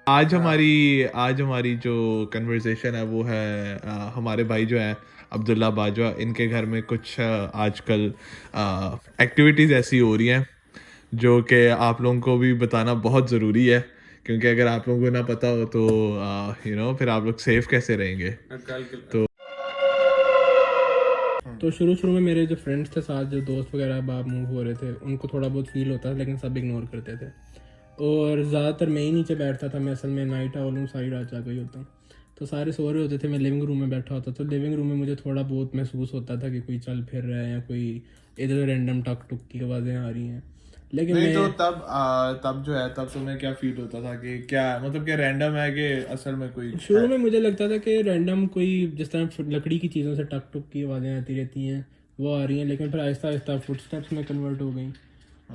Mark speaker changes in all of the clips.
Speaker 1: आज हमारी जो कन्वर्सेशन है वो है हमारे भाई जो हैं अब्दुल्ला बाजवा, इनके घर में कुछ आजकल एक्टिविटीज़ ऐसी हो रही हैं जो कि आप लोगों को भी बताना बहुत ज़रूरी है, क्योंकि अगर आप लोगों को ना पता हो तो फिर आप लोग सेफ कैसे रहेंगे। तो
Speaker 2: तो शुरू में मेरे जो फ्रेंड्स थे साथ, जो दोस्त वगैरह बाहर मूव हो रहे थे, उनको थोड़ा बहुत फील होता था, लेकिन सब इग्नोर करते थे। और ज़्यादातर मैं ही नीचे बैठता था। मैं असल में नाइट आउल हूँ, सारी रात जागा ही होता हूँ। तो सारे सो रहे होते थे, मैं लिविंग रूम में बैठा होता। तो लिविंग रूम में मुझे थोड़ा बहुत महसूस होता था कि कोई चल फिर रहा है या कोई इधर रैंडम टक टुक की आवाज़ें आ रही हैं। लेकिन
Speaker 1: नहीं,
Speaker 2: मैं
Speaker 1: तो तब जो है तब तुम्हें क्या फील होता था कि क्या मतलब क्या रैंडम है कि असल में कोई है।
Speaker 2: शुरू में मुझे लगता था कि रैंडम कोई, जिस तरह लकड़ी की चीज़ों से टक टुक की आवाज़ें आती रहती हैं, वो आ रही हैं। लेकिन फिर आहिस्ता आहिस्ता फुटस्टेप्स में कन्वर्ट हो गई।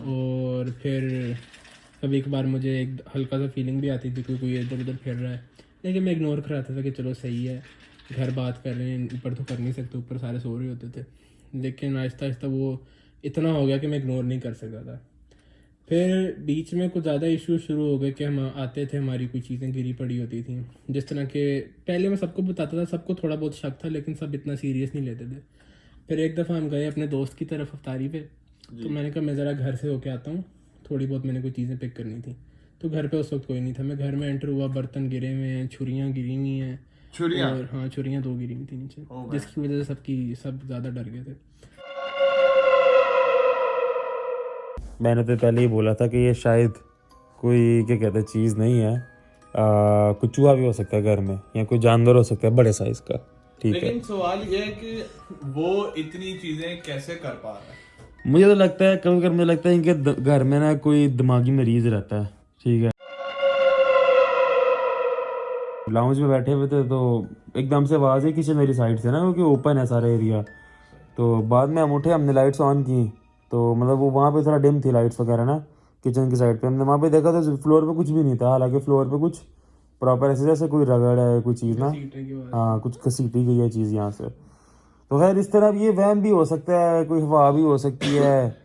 Speaker 2: और फिर कभी कभार मुझे एक हल्का सा फीलिंग भी आती थी कि कोई इधर उधर फिर रहा है। लेकिन मैं इग्नोर कराता था कि चलो सही है, घर बात कर रहे हैं, ऊपर तो कर नहीं सकते, ऊपर सारे सो रहे होते थे। लेकिन आहिस्ता आहिस्ता वो इतना हो गया कि मैं इग्नोर नहीं कर सकता था। फिर बीच में कुछ ज़्यादा इश्यू शुरू हो गए कि हम आते थे, हमारी कोई चीज़ें गिरी पड़ी होती थी। जिस तरह के पहले मैं सबको बताता था, सबको थोड़ा बहुत शक था, लेकिन सब इतना सीरियस नहीं लेते थे। फिर एक दफ़ा हम गए अपने दोस्त की तरफ अफ्तारी पे। तो मैंने कहा मैं ज़रा घर से होके आता हूँ, थोड़ी बहुत मैंने कोई चीज़ें पिक करनी थी। तो घर पे उस वक्त कोई नहीं था। मैं घर में एंटर हुआ, बर्तन गिरे हुए हैं, छुरियाँ गिरी हुई हैं।
Speaker 1: छुरियाँ।
Speaker 2: और हाँ, छुरियाँ 2 गिरी हुई थी नीचे,
Speaker 1: ओ मैं
Speaker 2: जिसकी वजह से सब ज़्यादा डर गए थे।
Speaker 3: मैंने तो पहले ही बोला था कि ये शायद कोई क्या कहते हैं चीज़ नहीं है। कुछ चूहा भी हो सकता है घर में, या कोई जानवर हो सकता है बड़े साइज़ का। ठीक है,
Speaker 1: लेकिन सवाल ये है कि वो इतनी चीजें कैसे कर पा रहा है।
Speaker 3: मुझे तो लगता है कभी कभी मुझे लगता है इनके घर में ना कोई दिमागी मरीज रहता है। ठीक है, लाउंज में बैठे हुए थे तो एकदम से आवाज़ है किचन मेरी साइड से ना, क्योंकि ओपन है सारा एरिया। तो बाद में हम उठे, हमने लाइट्स ऑन की, तो मतलब वो वहाँ पे थोड़ा डिम थी लाइट्स वगैरह ना, किचन की साइड पे। हमने वहाँ पे देखा तो फ्लोर पे कुछ भी नहीं था, हालांकि फ्लोर पे कुछ प्रॉपर ऐसे जैसे कोई रगड़ है कोई चीज़ ना।
Speaker 2: घसीटने की आवाज़
Speaker 3: हाँ,
Speaker 2: थी।
Speaker 3: कुछ घसीटी गई है चीज़ यहाँ से। तो खैर इस तरह ये वहम भी हो सकता है, कोई हवा भी हो सकती है।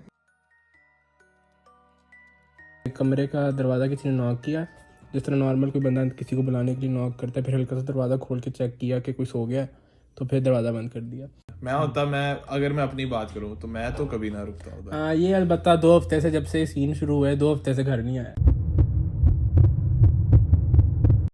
Speaker 2: कमरे का दरवाज़ा किसी ने नॉक किया, जिस तरह नॉर्मल कोई बंदा किसी को बुलाने के लिए नॉक करता है। फिर हल्का सा दरवाज़ा खोल के चेक किया कि कोई सो गया है, तो फिर दरवाज़ा बंद कर दिया।
Speaker 1: अगर मैं अपनी बात करूं तो मैं तो कभी ना रुकता उधर।
Speaker 2: हाँ, ये अलबत्ता 2 हफ्ते से, जब से सीन शुरू हुआ है, 2 हफ्ते से घर नहीं आया।